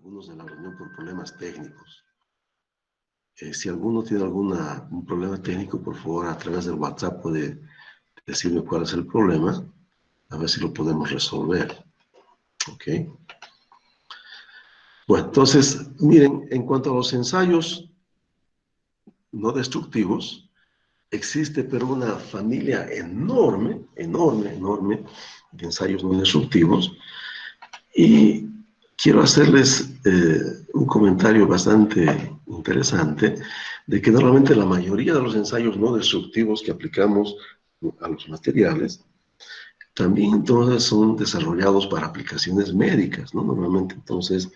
algunos de la reunión por problemas técnicos. Si alguno tiene un problema técnico, por favor, a través del WhatsApp puede decirme cuál es el problema, a ver si lo podemos resolver. ¿Ok? Bueno, entonces, miren, en cuanto a los ensayos no destructivos, existe pero una familia enorme, enorme, enorme de ensayos no destructivos, y quiero hacerles un comentario bastante interesante de que normalmente la mayoría de los ensayos no destructivos que aplicamos a los materiales también entonces son desarrollados para aplicaciones médicas, ¿no? Normalmente entonces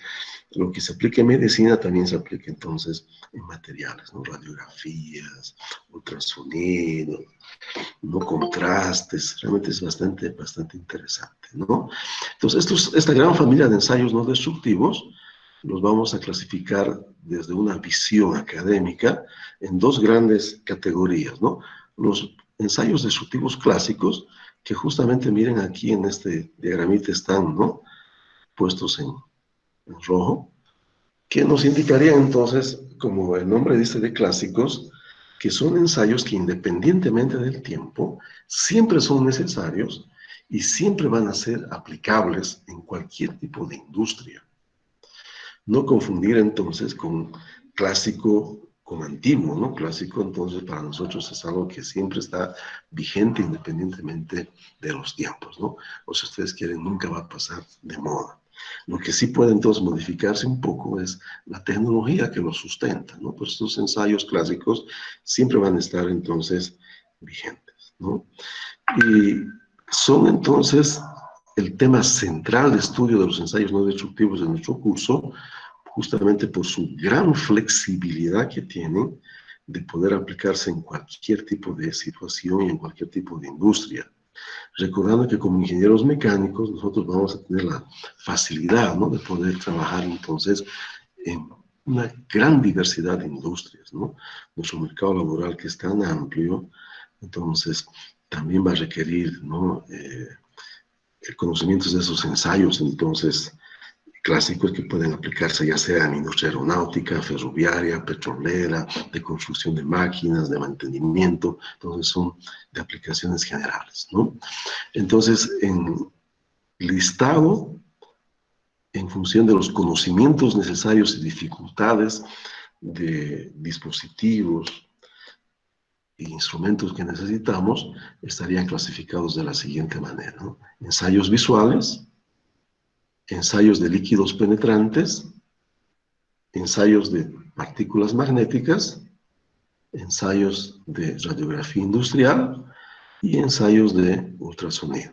lo que se aplica en medicina también se aplica entonces en materiales, ¿no? Radiografías, ultrasonido, no contrastes, realmente es bastante interesante, ¿no? Entonces, esta gran familia de ensayos no destructivos los vamos a clasificar desde una visión académica en dos grandes categorías, ¿no? Los ensayos destructivos clásicos, que justamente miren aquí en este diagramita están, ¿no? Puestos en rojo, que nos indicarían entonces, como el nombre dice de clásicos, que son ensayos que independientemente del tiempo, siempre son necesarios y siempre van a ser aplicables en cualquier tipo de industria. No confundir entonces con clásico con antiguo, ¿no? Clásico entonces para nosotros es algo que siempre está vigente independientemente de los tiempos, ¿no? O si ustedes quieren, nunca va a pasar de moda. Lo que sí puede entonces modificarse un poco es la tecnología que lo sustenta, ¿no? Pues estos ensayos clásicos siempre van a estar entonces vigentes, ¿no? Y son entonces el tema central de estudio de los ensayos no destructivos de nuestro curso, justamente por su gran flexibilidad que tienen de poder aplicarse en cualquier tipo de situación y en cualquier tipo de industria. Recordando que como ingenieros mecánicos nosotros vamos a tener la facilidad, ¿no?, de poder trabajar entonces en una gran diversidad de industrias, ¿no? Nuestro mercado laboral, que es tan amplio, entonces también va a requerir, ¿no?, conocimientos de esos ensayos entonces clásicos que pueden aplicarse ya sea en industria aeronáutica, ferroviaria, petrolera, de construcción de máquinas, de mantenimiento. Entonces son de aplicaciones generales, ¿no? Entonces, en listado, en función de los conocimientos necesarios y dificultades de dispositivos e instrumentos que necesitamos, estarían clasificados de la siguiente manera, ¿no? Ensayos visuales, ensayos de líquidos penetrantes, ensayos de partículas magnéticas, ensayos de radiografía industrial y ensayos de ultrasonido.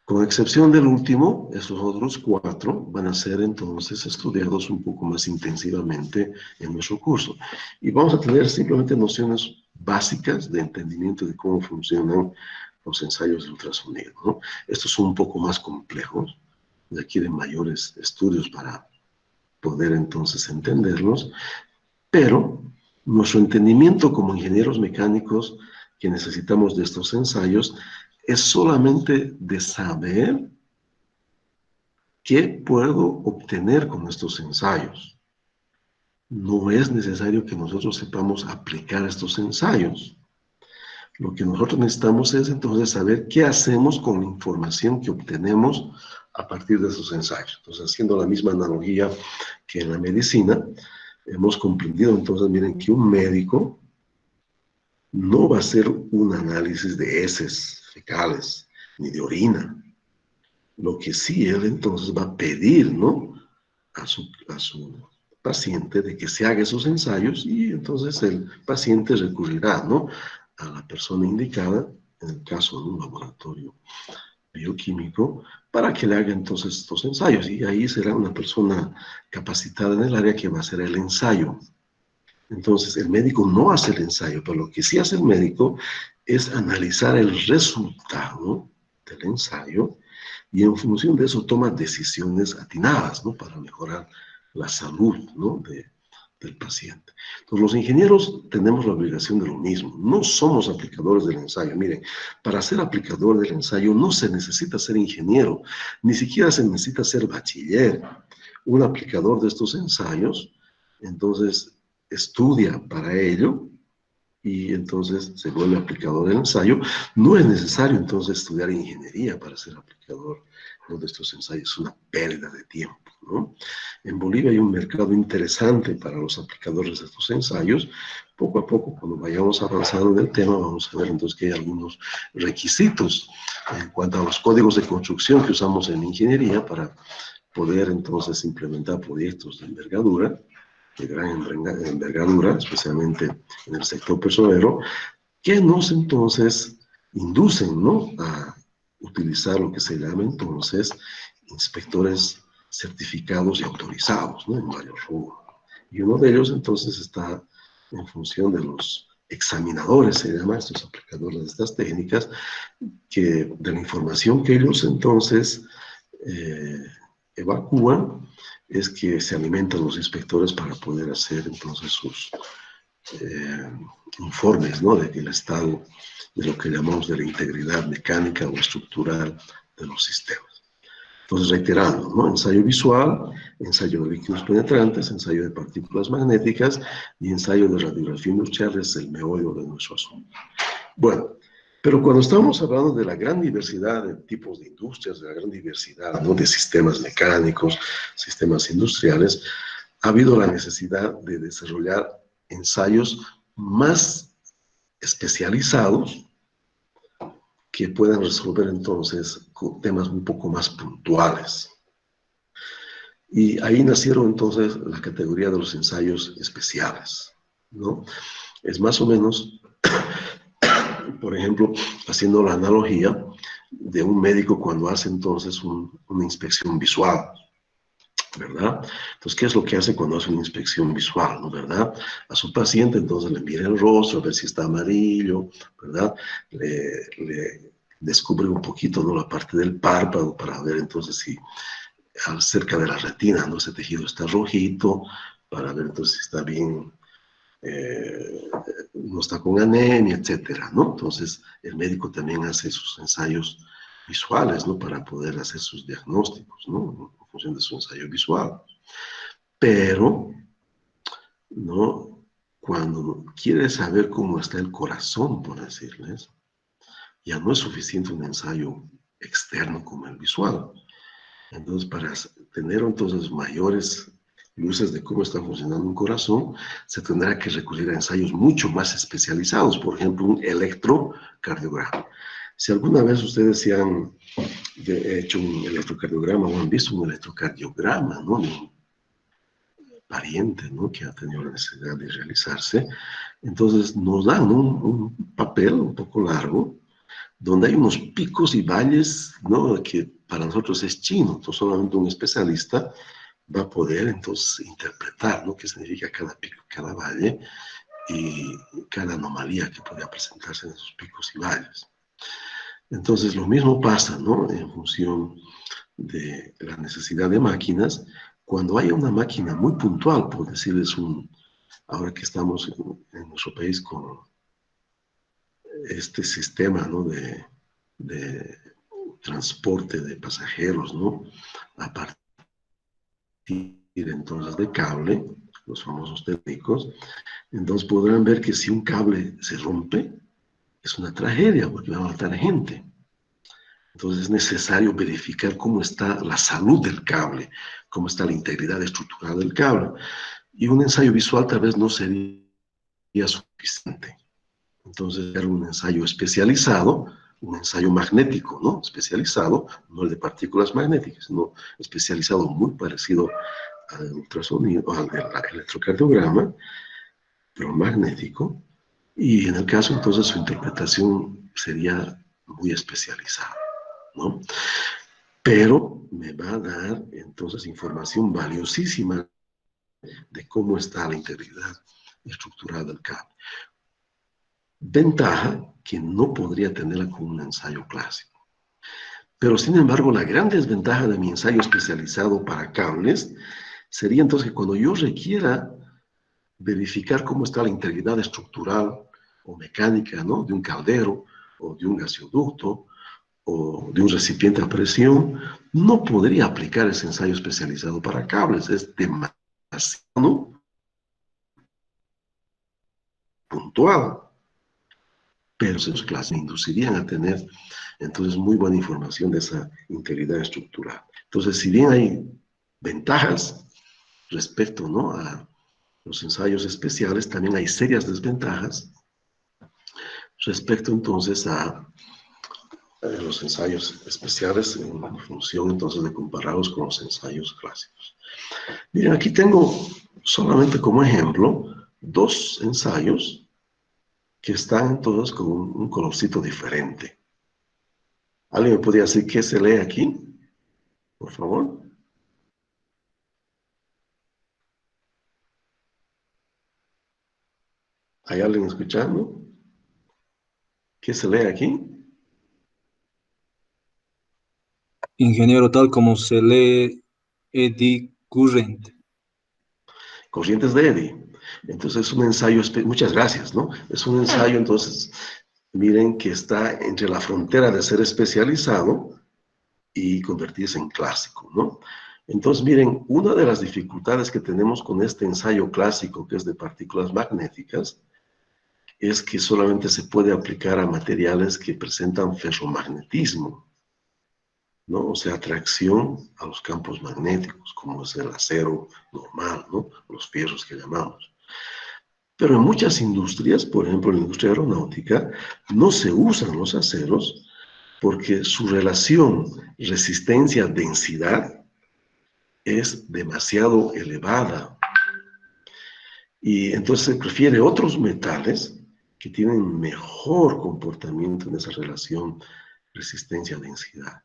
Con excepción del último, esos otros 4 van a ser entonces estudiados un poco más intensivamente en nuestro curso. Y vamos a tener simplemente nociones básicas de entendimiento de cómo funcionan los ensayos de ultrasonido, ¿no? Estos son un poco más complejos, requieren mayores estudios para poder entonces entenderlos, pero nuestro entendimiento como ingenieros mecánicos que necesitamos de estos ensayos es solamente de saber qué puedo obtener con estos ensayos. No es necesario que nosotros sepamos aplicar estos ensayos. Lo que nosotros necesitamos es entonces saber qué hacemos con la información que obtenemos a partir de esos ensayos. Entonces, haciendo la misma analogía que en la medicina, hemos comprendido entonces, miren, que un médico no va a hacer un análisis de heces fecales ni de orina. Lo que sí él entonces va a pedir, ¿no?, a su paciente de que se haga esos ensayos, y entonces el paciente recurrirá, ¿no?, a la persona indicada, en el caso de un laboratorio bioquímico, para que le haga entonces estos ensayos, y ahí será una persona capacitada en el área que va a hacer el ensayo. Entonces el médico no hace el ensayo, pero lo que sí hace el médico es analizar el resultado del ensayo, y en función de eso toma decisiones atinadas, ¿no?, para mejorar la salud, ¿no?, del paciente. Entonces los ingenieros tenemos la obligación de lo mismo. No somos aplicadores del ensayo. Miren, para ser aplicador del ensayo no se necesita ser ingeniero, ni siquiera se necesita ser bachiller. un aplicador de estos ensayos, entonces estudia para ello, y entonces se vuelve aplicador del ensayo. No es necesario entonces estudiar ingeniería para ser aplicador, ¿no?, de estos ensayos. Es una pérdida de tiempo, ¿no? En Bolivia hay un mercado interesante para los aplicadores de estos ensayos. Poco a poco, cuando vayamos avanzando en el tema, vamos a ver entonces que hay algunos requisitos en cuanto a los códigos de construcción que usamos en ingeniería para poder entonces implementar proyectos de envergadura, de gran envergadura, especialmente en el sector petrolero, que nos entonces inducen, ¿no?, a utilizar lo que se llama entonces inspectores certificados y autorizados, ¿no?, en varios rubros. Y uno de ellos entonces está en función de los examinadores, se llama, estos aplicadores de estas técnicas, que de la información que ellos entonces evacúan, es que se alimentan los inspectores para poder hacer entonces sus informes, ¿no?, del estado de lo que llamamos de la integridad mecánica o estructural de los sistemas. Entonces, reiterando, ¿no?, ensayo visual, ensayo de líquidos penetrantes, ensayo de partículas magnéticas y ensayo de radiografía industrial es el meollo de nuestro asunto. Bueno, pero cuando estamos hablando de la gran diversidad de tipos de industrias, de la gran diversidad, ¿no?, de sistemas mecánicos, sistemas industriales, ha habido la necesidad de desarrollar ensayos más especializados que puedan resolver entonces temas un poco más puntuales. Y ahí nacieron entonces la categoría de los ensayos especiales, ¿no? Es más o menos, por ejemplo, haciendo la analogía de un médico cuando hace entonces una inspección visual, ¿verdad? Entonces, ¿qué es lo que hace cuando hace una inspección visual, ¿no?, verdad? A su paciente entonces le mira el rostro a ver si está amarillo, ¿verdad? Le descubre un poquito, ¿no?, la parte del párpado para ver entonces si cerca de la retina, ¿no?, ese tejido está rojito, para ver entonces si está bien, no está con anemia, etcétera, ¿no? Entonces, el médico también hace sus ensayos visuales, ¿no?, para poder hacer sus diagnósticos, ¿no?, en función de su ensayo visual. Pero, ¿no?, cuando quiere saber cómo está el corazón, por decirles, ya no es suficiente un ensayo externo como el visual. Entonces, para tener entonces mayores luces de cómo está funcionando un corazón, se tendrá que recurrir a ensayos mucho más especializados, por ejemplo, un electrocardiograma. Si alguna vez ustedes se han hecho un electrocardiograma o han visto un electrocardiograma, ¿no?, de un pariente, ¿no?, que ha tenido la necesidad de realizarse, entonces nos dan un papel un poco largo, donde hay unos picos y valles, ¿no?, que para nosotros es chino. Entonces solamente un especialista va a poder entonces interpretar, ¿no?, qué significa cada pico, cada valle y cada anomalía que podría presentarse en esos picos y valles. Entonces lo mismo pasa, ¿no?, en función de la necesidad de máquinas. Cuando haya una máquina muy puntual, por decirles ahora que estamos en nuestro país con este sistema, ¿no?, de transporte de pasajeros, ¿no?, a partir entonces de cable, los famosos técnicos, entonces podrán ver que si un cable se rompe, es una tragedia porque va a matar gente. Entonces es necesario verificar cómo está la salud del cable, cómo está la integridad estructural del cable. Y un ensayo visual tal vez no sería suficiente. Entonces era un ensayo especializado, un ensayo magnético, ¿no?, especializado, no el de partículas magnéticas, sino especializado, muy parecido al ultrasonido, al electrocardiograma, pero magnético, y en el caso entonces su interpretación sería muy especializada, ¿no? Pero me va a dar entonces información valiosísima de cómo está la integridad estructural del cable. Ventaja que no podría tenerla con un ensayo clásico. Pero sin embargo, la gran desventaja de mi ensayo especializado para cables sería entonces que cuando yo requiera verificar cómo está la integridad estructural o mecánica, ¿no?, de un caldero o de un gasoducto, o de un recipiente a presión, no podría aplicar ese ensayo especializado para cables. Es demasiado puntual. Pero sus clases inducirían a tener entonces muy buena información de esa integridad estructural. Entonces, si bien hay ventajas respecto, ¿no?, a los ensayos especiales, también hay serias desventajas respecto entonces a los ensayos especiales en función entonces de compararlos con los ensayos clásicos. Miren, aquí tengo solamente como ejemplo dos ensayos que están entonces con un colorcito diferente. ¿Alguien me podría decir qué se lee aquí? Por favor. ¿Hay alguien escuchando? ¿Qué se lee aquí? Ingeniero, tal como se lee eddy current. Corrientes de Eddy. Entonces es un ensayo, muchas gracias, ¿no? Es un ensayo, entonces, miren que está entre la frontera de ser especializado y convertirse en clásico, ¿no? Entonces, miren, una de las dificultades que tenemos con este ensayo clásico, que es de partículas magnéticas, es que solamente se puede aplicar a materiales que presentan ferromagnetismo, ¿no? O sea, atracción a los campos magnéticos, como es el acero normal, ¿no? Los fierros que llamamos. Pero en muchas industrias, por ejemplo en la industria aeronáutica, no se usan los aceros porque su relación resistencia-densidad es demasiado elevada. Y entonces se prefiere otros metales que tienen mejor comportamiento en esa relación resistencia-densidad.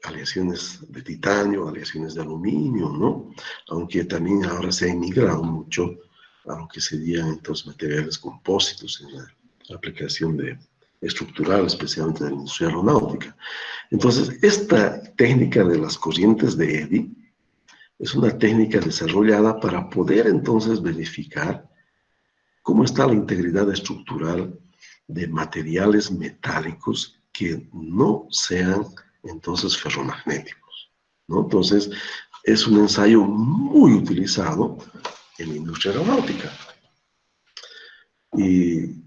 Aleaciones de titanio, aleaciones de aluminio, ¿no? Aunque también ahora se ha emigrado mucho a lo que serían entonces materiales compósitos en la aplicación estructural, especialmente de la industria aeronáutica. Entonces, esta técnica de las corrientes de Eddy es una técnica desarrollada para poder entonces verificar cómo está la integridad estructural de materiales metálicos que no sean entonces ferromagnéticos, ¿no? Entonces, es un ensayo muy utilizado en la industria aeronáutica. Y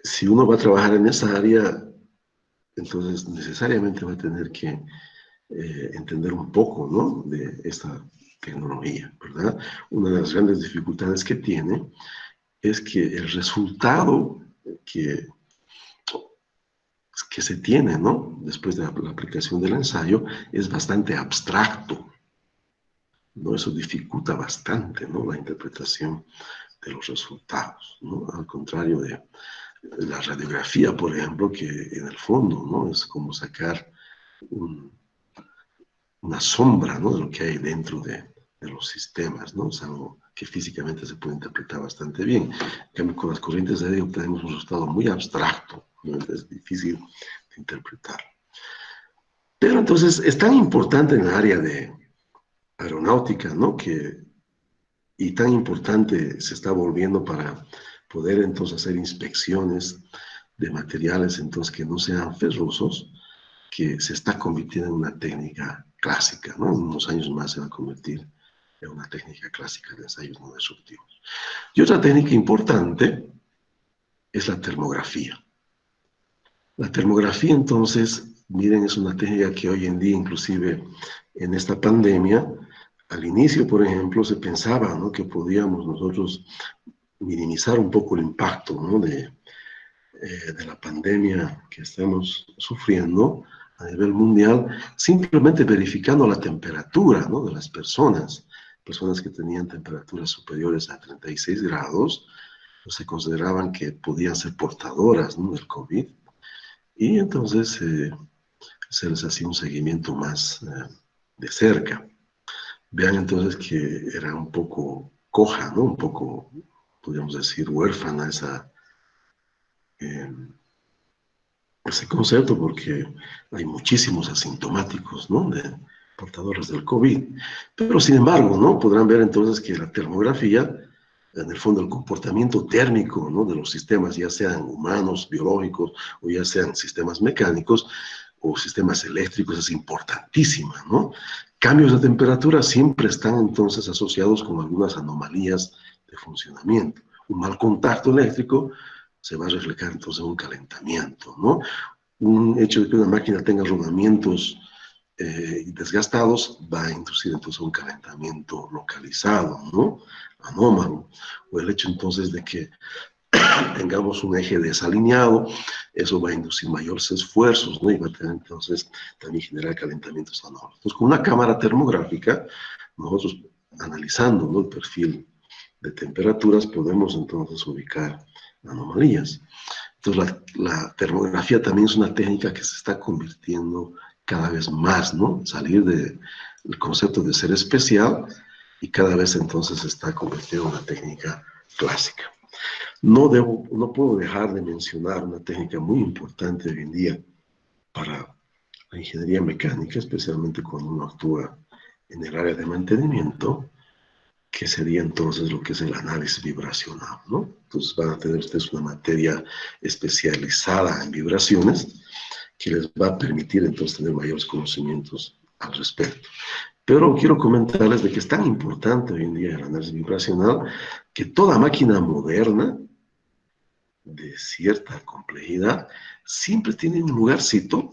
si uno va a trabajar en esa área, entonces necesariamente va a tener que entender un poco, ¿no?, de esta tecnología, ¿verdad? Una de las grandes dificultades que tiene es que el resultado que, que se tiene, ¿no?, después de la aplicación del ensayo es bastante abstracto, ¿no? Eso dificulta bastante, ¿no?, la interpretación de los resultados, ¿no? Al contrario de la radiografía, por ejemplo, que en el fondo, ¿no?, es como sacar una sombra, ¿no?, de lo que hay dentro de los sistemas, ¿no? Es algo que físicamente se puede interpretar bastante bien. En cambio, con las corrientes de Eddy obtenemos un resultado muy abstracto, ¿no? Es difícil de interpretar. Pero entonces es tan importante en el área de aeronáutica, ¿no?, y tan importante se está volviendo para poder entonces hacer inspecciones de materiales entonces que no sean ferrosos, que se está convirtiendo en una técnica clásica, ¿no? En unos años más se va a convertir en una técnica clásica de ensayos no destructivos. Y otra técnica importante es la termografía. La termografía, entonces, miren, es una técnica que hoy en día, inclusive en esta pandemia, al inicio, por ejemplo, se pensaba, ¿no?, que podíamos nosotros minimizar un poco el impacto, ¿no?, de la pandemia que estamos sufriendo a nivel mundial, simplemente verificando la temperatura, ¿no?, de las personas que tenían temperaturas superiores a 36 grados, pues se consideraban que podían ser portadoras, ¿no?, del COVID, y entonces se les hacía un seguimiento más de cerca. Vean entonces que era un poco coja, ¿no?, un poco, podríamos decir, huérfana ese concepto, porque hay muchísimos asintomáticos, ¿no?, de portadores del COVID. Pero sin embargo, ¿no?, podrán ver entonces que la termografía en el fondo el comportamiento térmico, ¿no?, de los sistemas, ya sean humanos, biológicos, o ya sean sistemas mecánicos o sistemas eléctricos, es importantísima, ¿no? Cambios de temperatura siempre están entonces asociados con algunas anomalías de funcionamiento. Un mal contacto eléctrico se va a reflejar entonces en un calentamiento, ¿no? Un hecho de que una máquina tenga rodamientos desgastados va a inducir entonces un calentamiento localizado, ¿no?, anómalo. O el hecho entonces de que tengamos un eje desalineado, eso va a inducir mayores esfuerzos, ¿no?, y va a tener entonces también generar calentamientos anómalos. Entonces, con una cámara termográfica, nosotros analizando, ¿no?, el perfil de temperaturas, podemos entonces ubicar anomalías. Entonces, la termografía también es una técnica que se está convirtiendo cada vez más, ¿no? Salir del concepto de ser especial y cada vez entonces se está convirtiendo en una técnica clásica. No puedo dejar de mencionar una técnica muy importante hoy en día para la ingeniería mecánica, especialmente cuando uno actúa en el área de mantenimiento, que sería entonces lo que es el análisis vibracional, ¿no? Entonces van a tener ustedes una materia especializada en vibraciones que les va a permitir entonces tener mayores conocimientos al respecto. Pero quiero comentarles de que es tan importante hoy en día el análisis vibracional que toda máquina moderna de cierta complejidad siempre tiene un lugarcito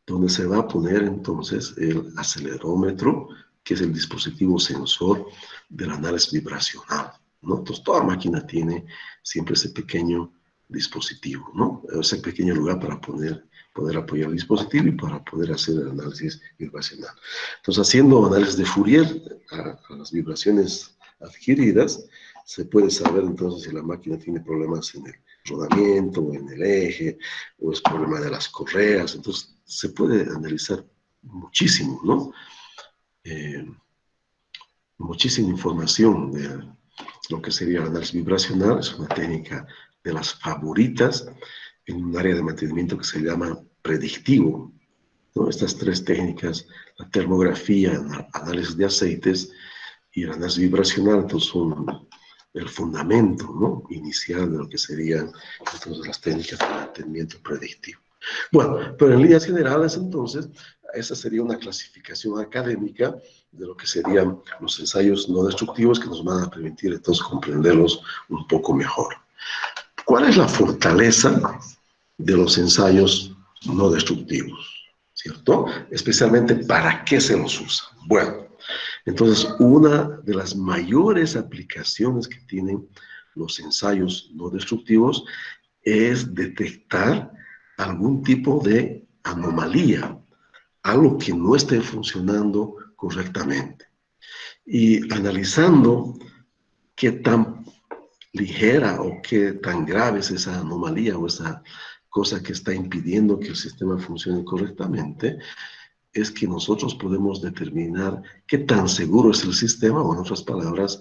donde se va a poner entonces el acelerómetro, que es el dispositivo sensor del análisis vibracional, ¿no? Entonces toda máquina tiene siempre ese pequeño dispositivo, ¿no? Ese pequeño lugar para poder apoyar el dispositivo y para poder hacer el análisis vibracional. Entonces, haciendo análisis de Fourier a las vibraciones adquiridas, se puede saber entonces si la máquina tiene problemas en el rodamiento, en el eje, o es problema de las correas. Entonces, se puede analizar muchísimo, ¿no? Muchísima información de lo que sería el análisis vibracional. Es una técnica de las favoritas en un área de mantenimiento que se llama predictivo, ¿no? Estas tres técnicas, la termografía, el análisis de aceites y el análisis vibracional, entonces son el fundamento, ¿no?, inicial de lo que serían entonces las técnicas de mantenimiento predictivo. Bueno, pero en líneas generales entonces, esa sería una clasificación académica de lo que serían los ensayos no destructivos que nos van a permitir entonces comprenderlos un poco mejor. ¿Cuál es la fortaleza de los ensayos no destructivos? ¿Cierto? Especialmente, ¿para qué se los usa? Bueno, entonces, una de las mayores aplicaciones que tienen los ensayos no destructivos es detectar algún tipo de anomalía, algo que no esté funcionando correctamente. Y analizando qué tan ligera o qué tan grave es esa anomalía o esa cosa que está impidiendo que el sistema funcione correctamente, es que nosotros podemos determinar qué tan seguro es el sistema, o en otras palabras,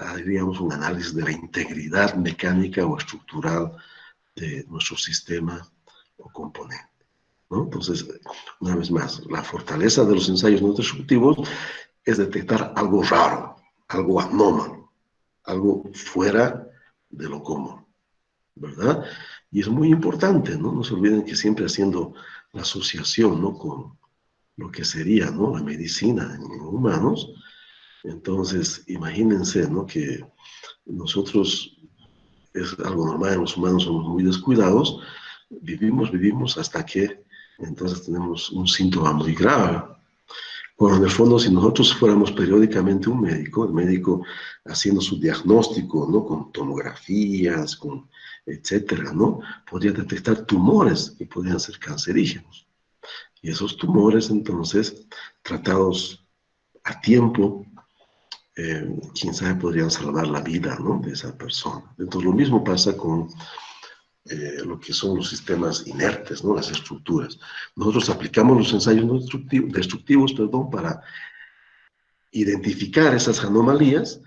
haríamos un análisis de la integridad mecánica o estructural de nuestro sistema o componente, ¿no? Entonces, una vez más, la fortaleza de los ensayos no destructivos es detectar algo raro, algo anómalo, algo fuera de lo común, ¿verdad? Y es muy importante, ¿no? No se olviden que siempre haciendo la asociación, ¿no?, con lo que sería, ¿no?, la medicina en humanos. Entonces, imagínense, ¿no?, que nosotros, es algo normal, los humanos somos muy descuidados, vivimos hasta que entonces tenemos un síntoma muy grave. Bueno, en el fondo, si nosotros fuéramos periódicamente un médico, el médico haciendo su diagnóstico, ¿no?, con tomografías, con etcétera, ¿no?, podría detectar tumores que podrían ser cancerígenos. Y esos tumores, entonces, tratados a tiempo, quién sabe, podrían salvar la vida, ¿no?, de esa persona. Entonces, lo mismo pasa con lo que son los sistemas inertes, ¿no?, las estructuras. Nosotros aplicamos los ensayos no destructivos, para identificar esas anomalías,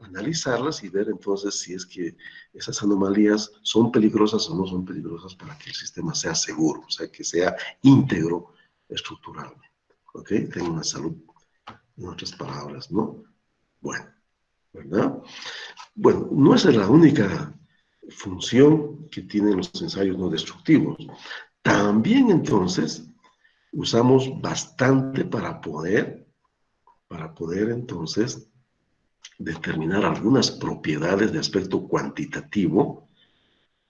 analizarlas y ver entonces si es que esas anomalías son peligrosas o no son peligrosas para que el sistema sea seguro, o sea, que sea íntegro estructuralmente, ¿ok? Tenga una salud, en otras palabras, ¿no? Bueno, ¿verdad? Bueno, no es la única función que tienen los ensayos no destructivos. También entonces usamos bastante para poder entonces determinar algunas propiedades de aspecto cuantitativo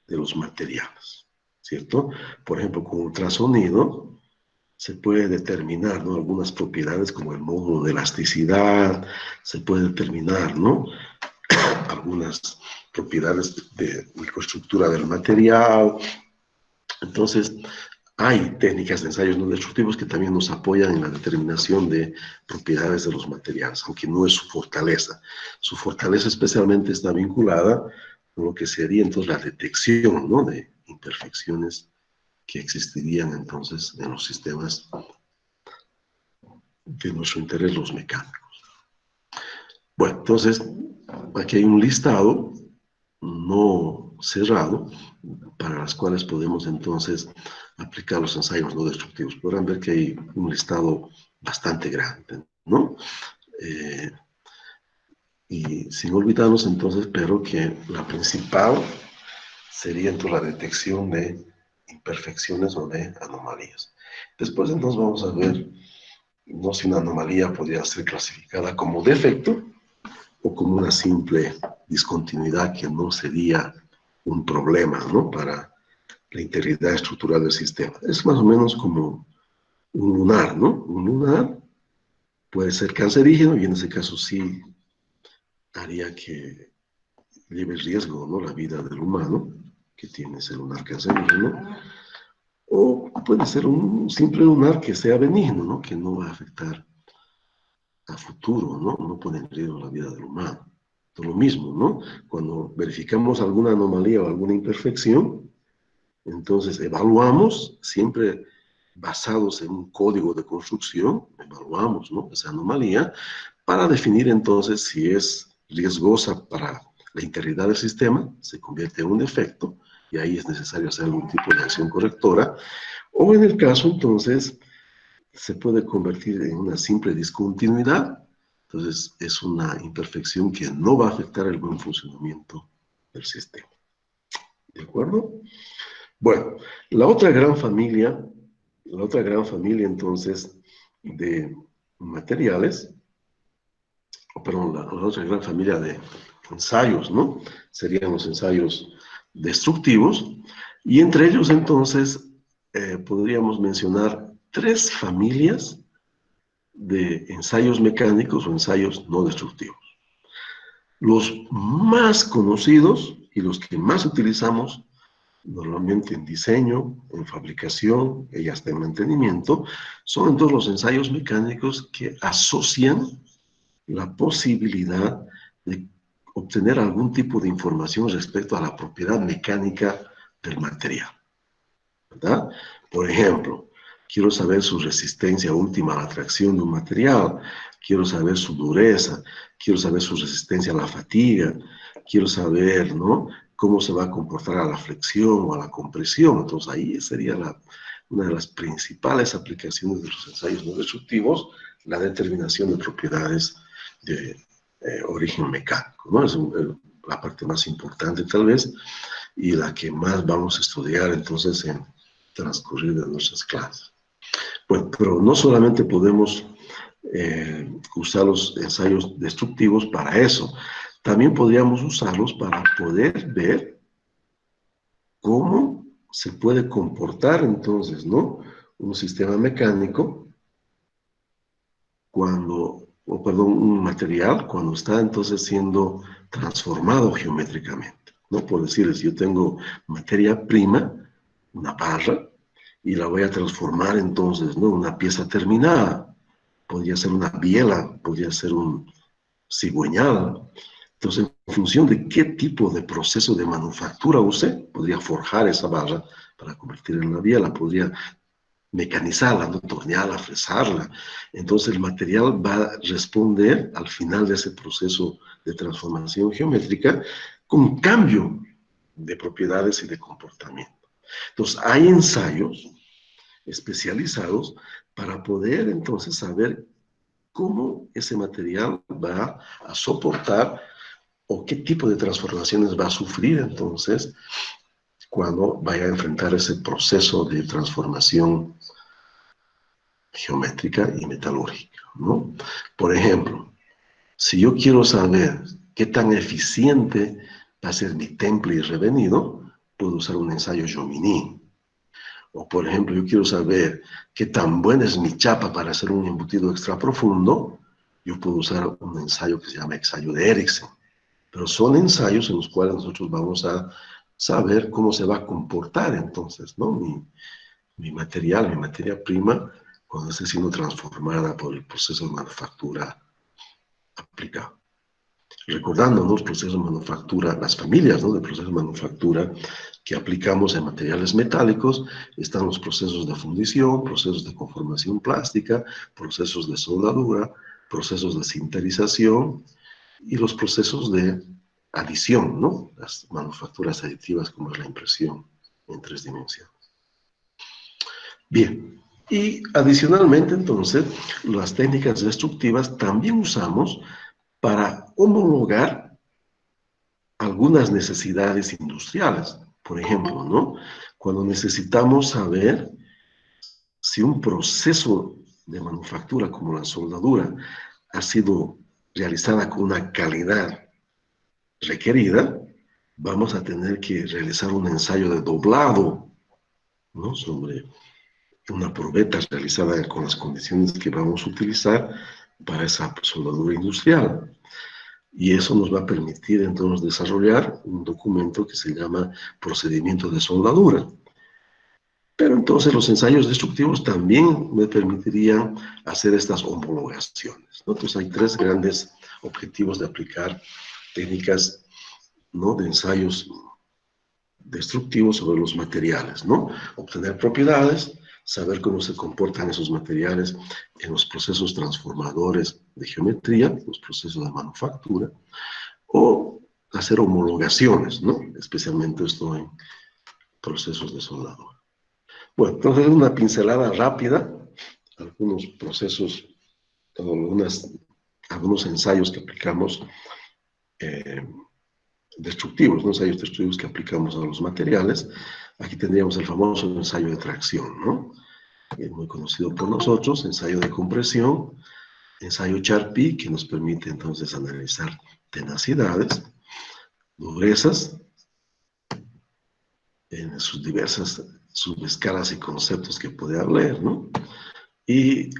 de los materiales, ¿cierto? Por ejemplo, con ultrasonido se puede determinar, ¿no?, algunas propiedades como el módulo de elasticidad, se puede determinar, ¿no?, algunas propiedades de microestructura del material. Entonces, hay técnicas de ensayos no destructivos que también nos apoyan en la determinación de propiedades de los materiales, aunque no es su fortaleza. Su fortaleza especialmente está vinculada con lo que sería entonces la detección, ¿no?, de imperfecciones que existirían entonces en los sistemas de nuestro interés, los mecánicos. Bueno, entonces, aquí hay un listado no cerrado para las cuales podemos entonces aplicar los ensayos no destructivos. Podrán ver que hay un listado bastante grande, ¿no? Y sin olvidarnos entonces, pero que la principal sería entonces la detección de imperfecciones o de anomalías. Después entonces vamos a ver, no, si una anomalía podría ser clasificada como defecto o como una simple discontinuidad que no sería un problema, ¿no?, para la integridad estructural del sistema. Es más o menos como un lunar, ¿no? Un lunar puede ser cancerígeno y en ese caso sí haría que lleve riesgo, ¿no?, la vida del humano que tiene ese lunar cancerígeno. O puede ser un simple lunar que sea benigno, ¿no?, que no va a afectar a futuro, ¿no? No pone en riesgo la vida del humano. Lo mismo, ¿no? Cuando verificamos alguna anomalía o alguna imperfección, entonces evaluamos, siempre basados en un código de construcción, evaluamos, ¿no?, esa anomalía para definir entonces si es riesgosa para la integridad del sistema, se convierte en un defecto y ahí es necesario hacer algún tipo de acción correctora, o en el caso entonces se puede convertir en una simple discontinuidad. Entonces es una imperfección que no va a afectar el buen funcionamiento del sistema. ¿De acuerdo? Bueno, la otra gran familia entonces de materiales, perdón, la otra gran familia de ensayos, ¿no?, serían los ensayos destructivos, y entre ellos entonces podríamos mencionar tres familias de ensayos mecánicos o ensayos no destructivos. Los más conocidos y los que más utilizamos normalmente en diseño, en fabricación y hasta en mantenimiento, son entonces los ensayos mecánicos que asocian la posibilidad de obtener algún tipo de información respecto a la propiedad mecánica del material, ¿verdad? Por ejemplo, quiero saber su resistencia última a la tracción de un material, quiero saber su dureza, quiero saber su resistencia a la fatiga, quiero saber, ¿no?, cómo se va a comportar a la flexión o a la compresión. Entonces ahí sería una de las principales aplicaciones de los ensayos no destructivos, la determinación de propiedades de origen mecánico, ¿no? Es la parte más importante tal vez y la que más vamos a estudiar entonces en transcurrir de nuestras clases. Bueno, pero no solamente podemos usar los ensayos destructivos para eso, también podríamos usarlos para poder ver cómo se puede comportar entonces, ¿no?, un sistema mecánico un material cuando está entonces siendo transformado geométricamente, ¿no? Por decirles, yo tengo materia prima, una barra, y la voy a transformar entonces, ¿no?, una pieza terminada. Podría ser una biela, podría ser un cigüeñal. Entonces, en función de qué tipo de proceso de manufactura use, podría forjar esa barra para convertirla en una biela, podría mecanizarla, ¿no?, tornearla, fresarla. Entonces el material va a responder al final de ese proceso de transformación geométrica con un cambio de propiedades y de comportamiento. Entonces hay ensayos especializados para poder entonces saber cómo ese material va a soportar o qué tipo de transformaciones va a sufrir entonces cuando vaya a enfrentar ese proceso de transformación geométrica y metalúrgica, ¿no? Por ejemplo, si yo quiero saber qué tan eficiente va a ser mi temple y revenido, puedo usar un ensayo Jomini. O, por ejemplo, yo quiero saber qué tan buena es mi chapa para hacer un embutido extra profundo, yo puedo usar un ensayo que se llama ensayo de Erickson. Pero son ensayos en los cuales nosotros vamos a saber cómo se va a comportar entonces, ¿no? Mi material, mi materia prima, cuando esté siendo transformada por el proceso de manufactura aplicado. Recordando, ¿no?, los procesos de manufactura, las familias, ¿no?, de procesos de manufactura que aplicamos en materiales metálicos, están los procesos de fundición, procesos de conformación plástica, procesos de soldadura, procesos de sinterización y los procesos de adición, ¿no?, las manufacturas aditivas como es la impresión en 3 dimensiones. Bien, y adicionalmente entonces, las técnicas destructivas también usamos para homologar algunas necesidades industriales. Por ejemplo, ¿no?, cuando necesitamos saber si un proceso de manufactura como la soldadura ha sido realizada con una calidad requerida, vamos a tener que realizar un ensayo de doblado, ¿no?, sobre una probeta realizada con las condiciones que vamos a utilizar para esa soldadura industrial. Y eso nos va a permitir entonces desarrollar un documento que se llama procedimiento de soldadura. Pero entonces los ensayos destructivos también me permitirían hacer estas homologaciones, ¿no? Entonces hay 3 grandes objetivos de aplicar técnicas, ¿no?, de ensayos destructivos sobre los materiales, ¿no? Obtener propiedades, saber cómo se comportan esos materiales en los procesos transformadores de geometría, los procesos de manufactura, o hacer homologaciones, ¿no?, especialmente esto en procesos de soldadura. Bueno, entonces una pincelada rápida, algunos procesos, algunos ensayos que aplicamos destructivos, ¿no?, ensayos destructivos que aplicamos a los materiales. Aquí tendríamos el famoso ensayo de tracción, ¿no?, muy conocido por nosotros, ensayo de compresión, ensayo Charpy, que nos permite entonces analizar tenacidades, durezas, en sus diversas subescalas y conceptos que puede haber, ¿no? Y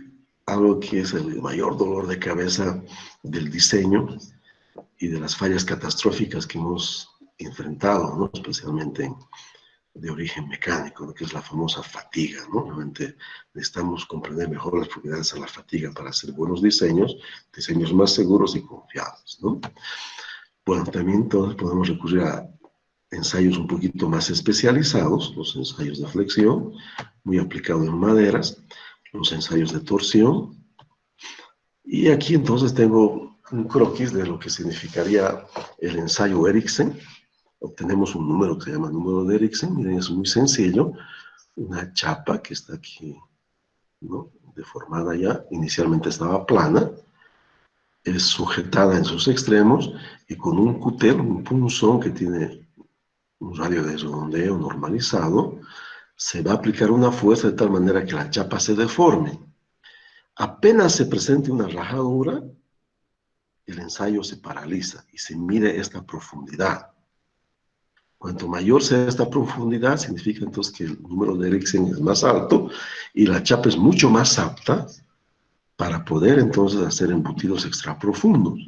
algo que es el mayor dolor de cabeza del diseño y de las fallas catastróficas que hemos enfrentado, ¿no?, especialmente de origen mecánico, ¿no?, que es la famosa fatiga, ¿no? Realmente necesitamos comprender mejor las propiedades de la fatiga para hacer buenos diseños más seguros y confiables, ¿no? Bueno, también entonces podemos recurrir a ensayos un poquito más especializados, los ensayos de flexión, muy aplicados en maderas, los ensayos de torsión. Y aquí entonces tengo un croquis de lo que significaría el ensayo Erickson. Obtenemos un número que se llama número de Erickson. Miren, es muy sencillo. Una chapa que está aquí, ¿no?, deformada ya. Inicialmente estaba plana. Es sujetada en sus extremos y con un cutter, un punzón que tiene un radio de redondeo normalizado, se va a aplicar una fuerza de tal manera que la chapa se deforme. Apenas se presente una rajadura, el ensayo se paraliza y se mide esta profundidad. Cuanto mayor sea esta profundidad, significa entonces que el número de Erickson es más alto y la chapa es mucho más apta para poder entonces hacer embutidos extra profundos.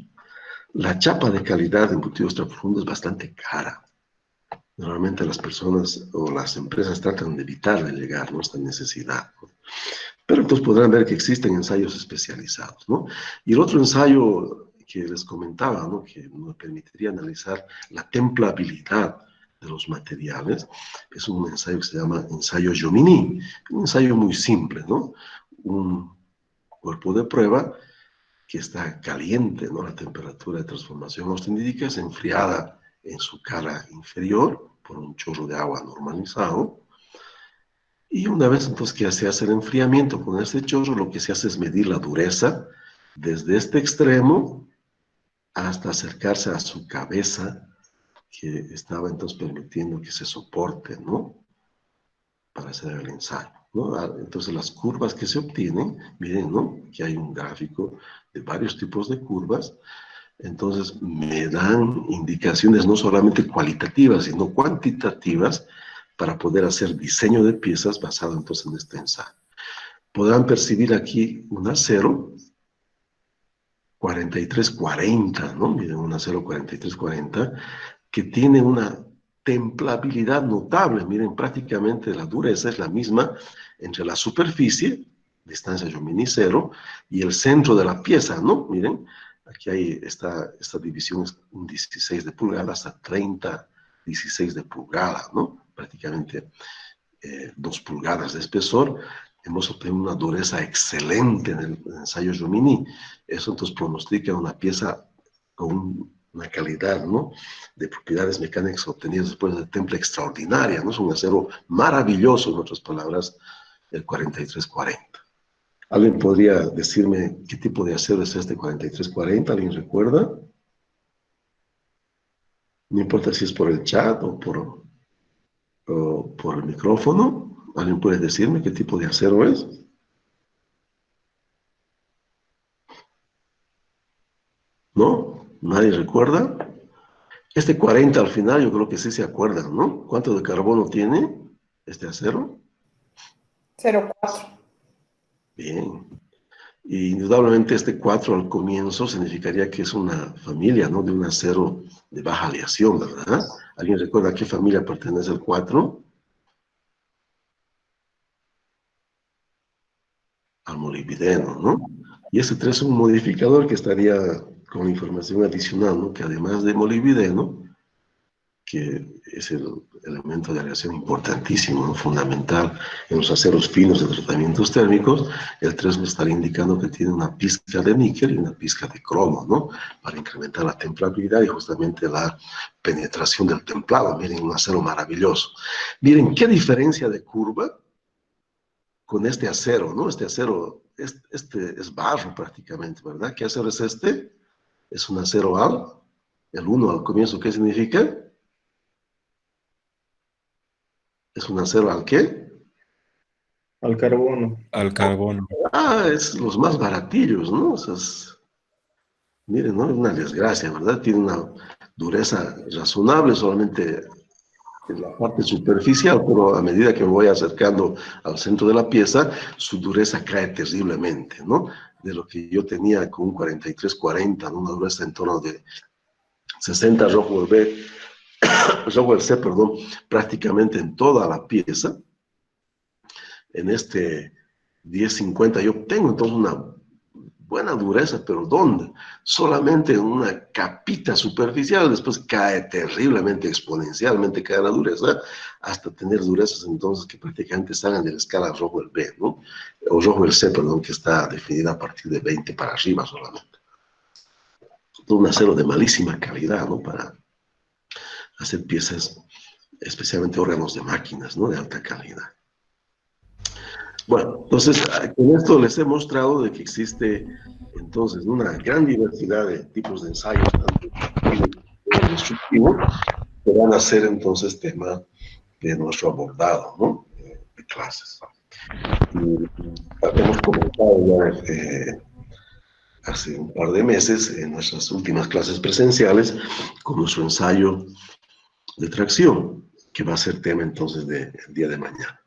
La chapa de calidad de embutido extra profundo es bastante cara. Normalmente las personas o las empresas tratan de evitar de llegar, ¿no?, a esta necesidad, ¿no? Pero entonces podrán ver que existen ensayos especializados, ¿no? Y el otro ensayo que les comentaba, ¿no?, que nos permitiría analizar la templabilidad de los materiales, es un ensayo que se llama ensayo Jomini, un ensayo muy simple, ¿no? Un cuerpo de prueba que está caliente, ¿no?, la temperatura de transformación austenídica es enfriada en su cara inferior por un chorro de agua normalizado. Y una vez entonces que se hace el enfriamiento con este chorro, lo que se hace es medir la dureza desde este extremo hasta acercarse a su cabeza, que estaba entonces permitiendo que se soporte, ¿no? Para hacer el ensayo, ¿no? Entonces las curvas que se obtienen, miren, ¿no? Que hay un gráfico de varios tipos de curvas, entonces me dan indicaciones no solamente cualitativas, sino cuantitativas para poder hacer diseño de piezas basado entonces en este ensayo. Podrán percibir aquí un acero 4340, ¿no? Miren, un acero 4340 que tiene una templabilidad notable. Miren, prácticamente la dureza es la misma entre la superficie, distancia Jomini 0, y el centro de la pieza, ¿no? Miren, aquí hay esta división es un 16 de pulgada hasta 30, 16 de pulgada, ¿no? Prácticamente 2 pulgadas de espesor. Hemos obtenido una dureza excelente en el ensayo Jomini. Eso entonces pronostica una pieza con una calidad, ¿no?, de propiedades mecánicas obtenidas después de temple extraordinaria, ¿no? Es un acero maravilloso, en otras palabras, el 4340. ¿Alguien podría decirme qué tipo de acero es este 4340? ¿Alguien recuerda? No importa si es por el chat o por el micrófono. ¿Alguien puede decirme qué tipo de acero es? ¿No? ¿Nadie recuerda? Este 40 al final yo creo que sí se acuerdan, ¿no? ¿Cuánto de carbono tiene este acero? 0,4. Bien. Y indudablemente este 4 al comienzo significaría que es una familia, ¿no? De un acero de baja aleación, ¿verdad? ¿Alguien recuerda a qué familia pertenece el 4? Al molibdeno, ¿no? Y ese 3 es un modificador que estaría con información adicional, ¿no? Que además de molibdeno, que es el elemento de aleación importantísimo, ¿no?, fundamental en los aceros finos de tratamientos térmicos, el 3 me estaría indicando que tiene una pizca de níquel y una pizca de cromo, ¿no?, para incrementar la templabilidad y justamente la penetración del templado. Miren, un acero maravilloso. Miren, qué diferencia de curva con este acero, ¿no? Este acero, este es barro prácticamente, ¿verdad? ¿Qué acero es este? Es un acero el 1 al comienzo, ¿qué significa? ¿Es un acero al qué? Al carbono. Al carbono. Es los más baratillos, ¿no? O sea, miren, ¿no? Es una desgracia, ¿verdad? Tiene una dureza razonable solamente en la parte superficial, pero a medida que me voy acercando al centro de la pieza, su dureza cae terriblemente, ¿no? De lo que yo tenía con un 4340, ¿no?, una dureza en torno de 60 Rockwell C, perdón, prácticamente en toda la pieza. En este 1050 yo obtengo entonces una buena dureza, pero ¿dónde? Solamente en una capita superficial, después cae terriblemente, exponencialmente cae la dureza, hasta tener durezas entonces que prácticamente salen de la escala Rockwell B, ¿no? O Rockwell C, perdón, que está definida a partir de 20 para arriba solamente. Un acero de malísima calidad, ¿no?, para hacer piezas, especialmente órganos de máquinas, ¿no?, de alta calidad. Bueno, entonces, con esto les he mostrado de que existe entonces una gran diversidad de tipos de ensayos, tanto destructivo, que van a ser entonces tema de nuestro abordado, ¿no?, de clases. Y hemos comentado ya hace un par de meses en nuestras últimas clases presenciales con nuestro ensayo de tracción, que va a ser tema entonces del día de mañana.